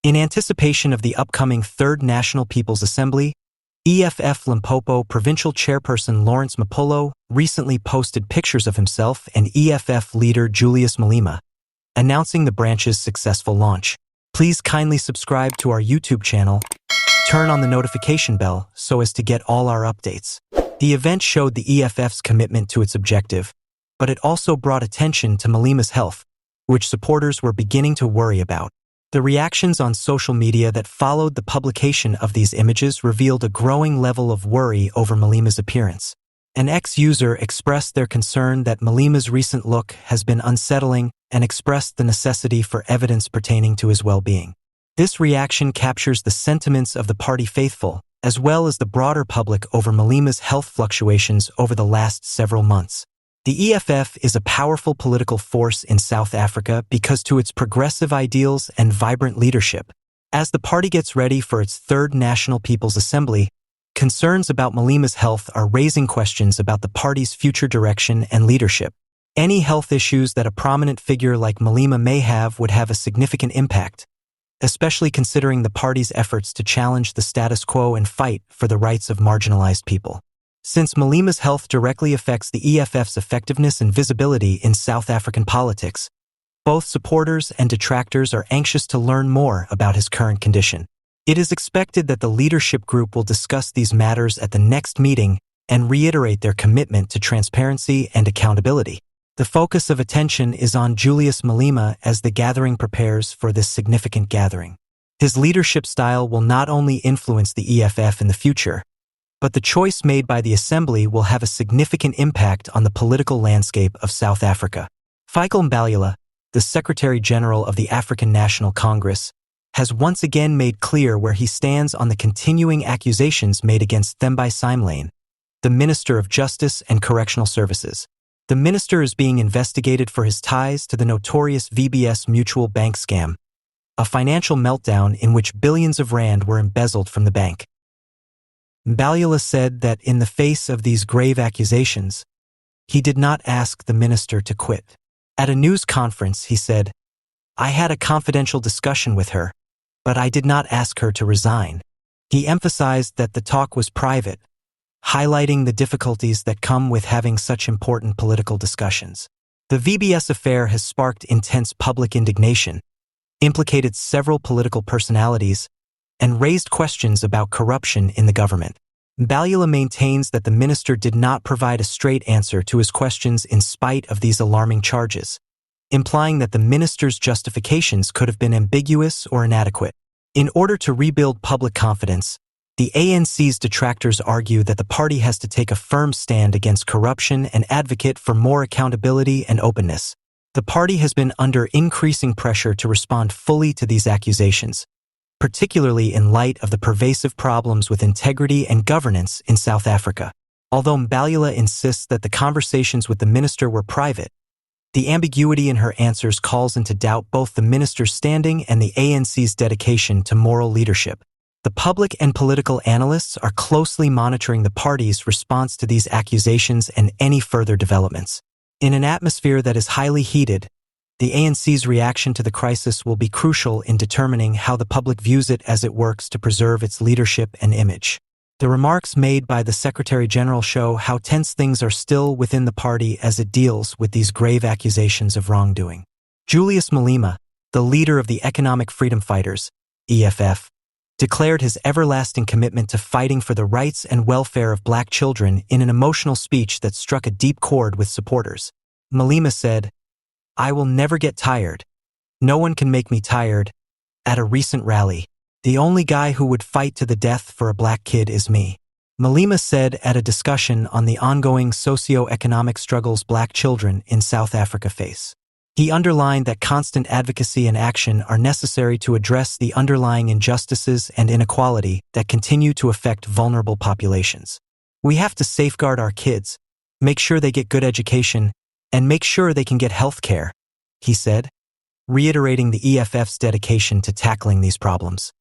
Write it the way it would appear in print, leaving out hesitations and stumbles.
In anticipation of the upcoming Third National People's Assembly, EFF Limpopo Provincial Chairperson Lawrence Mapolo recently posted pictures of himself and EFF leader Julius Malema, announcing the branch's successful launch. Please kindly subscribe to our YouTube channel, turn on the notification bell so as to get all our updates. The event showed the EFF's commitment to its objective, but it also brought attention to Malema's health, which supporters were beginning to worry about. The reactions on social media that followed the publication of these images revealed a growing level of worry over Malema's appearance. An ex-user expressed their concern that Malema's recent look has been unsettling and expressed the necessity for evidence pertaining to his well-being. This reaction captures the sentiments of the party faithful, as well as the broader public over Malema's health fluctuations over the last several months. The EFF is a powerful political force in South Africa because to its progressive ideals and vibrant leadership. As the party gets ready for its Third National People's Assembly, concerns about Malema's health are raising questions about the party's future direction and leadership. Any health issues that a prominent figure like Malema may have would have a significant impact, especially considering the party's efforts to challenge the status quo and fight for the rights of marginalized people. Since Malema's health directly affects the EFF's effectiveness and visibility in South African politics, both supporters and detractors are anxious to learn more about his current condition. It is expected that the leadership group will discuss these matters at the next meeting and reiterate their commitment to transparency and accountability. The focus of attention is on Julius Malema as the gathering prepares for this significant gathering. His leadership style will not only influence the EFF in the future, but the choice made by the Assembly will have a significant impact on the political landscape of South Africa. Fikile Mbalula, the Secretary-General of the African National Congress, has once again made clear where he stands on the continuing accusations made against Thembi Simelane, the Minister of Justice and Correctional Services. The minister is being investigated for his ties to the notorious VBS Mutual Bank scam, a financial meltdown in which billions of rand were embezzled from the bank. Mbalula said that in the face of these grave accusations, he did not ask the minister to quit. At a news conference, he said, "I had a confidential discussion with her, but I did not ask her to resign." He emphasized that the talk was private, highlighting the difficulties that come with having such important political discussions. The VBS affair has sparked intense public indignation, implicated several political personalities, and raised questions about corruption in the government. Mbalula maintains that the minister did not provide a straight answer to his questions in spite of these alarming charges, implying that the minister's justifications could have been ambiguous or inadequate. In order to rebuild public confidence, the ANC's detractors argue that the party has to take a firm stand against corruption and advocate for more accountability and openness. The party has been under increasing pressure to respond fully to these accusations, particularly in light of the pervasive problems with integrity and governance in South Africa. Although Mbalula insists that the conversations with the minister were private, the ambiguity in her answers calls into doubt both the minister's standing and the ANC's dedication to moral leadership. The public and political analysts are closely monitoring the party's response to these accusations and any further developments. In an atmosphere that is highly heated, the ANC's reaction to the crisis will be crucial in determining how the public views it as it works to preserve its leadership and image. The remarks made by the Secretary-General show how tense things are still within the party as it deals with these grave accusations of wrongdoing. Julius Malema, the leader of the Economic Freedom Fighters, EFF, declared his everlasting commitment to fighting for the rights and welfare of black children in an emotional speech that struck a deep chord with supporters. Malema said, "I will never get tired. No one can make me tired." At a recent rally, "The only guy who would fight to the death for a black kid is me," Malema said at a discussion on the ongoing socio-economic struggles black children in South Africa face. He underlined that constant advocacy and action are necessary to address the underlying injustices and inequality that continue to affect vulnerable populations. "We have to safeguard our kids, make sure they get good education, and make sure they can get health care," he said, reiterating the EFF's dedication to tackling these problems.